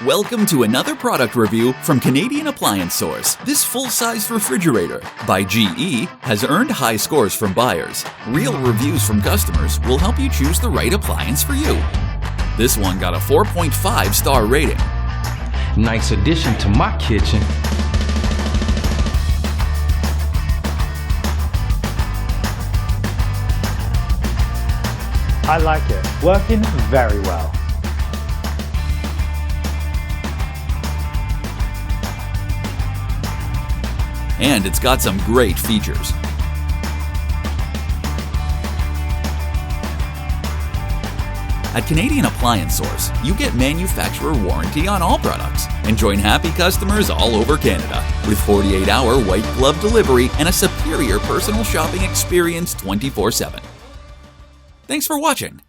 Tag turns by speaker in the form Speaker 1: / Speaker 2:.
Speaker 1: Welcome to another product review from Canadian Appliance Source. This full-size refrigerator by GE has earned high scores from buyers. Real reviews from customers will help you choose the right appliance for you. This one got a 4.5-star rating.
Speaker 2: Nice addition to my kitchen.
Speaker 3: I like it. Working very well.
Speaker 1: And it's got some great features. At Canadian Appliance Source, you get manufacturer warranty on all products and join happy customers all over Canada with 48-hour white glove delivery and a superior personal shopping experience 24/7. Thanks for watching.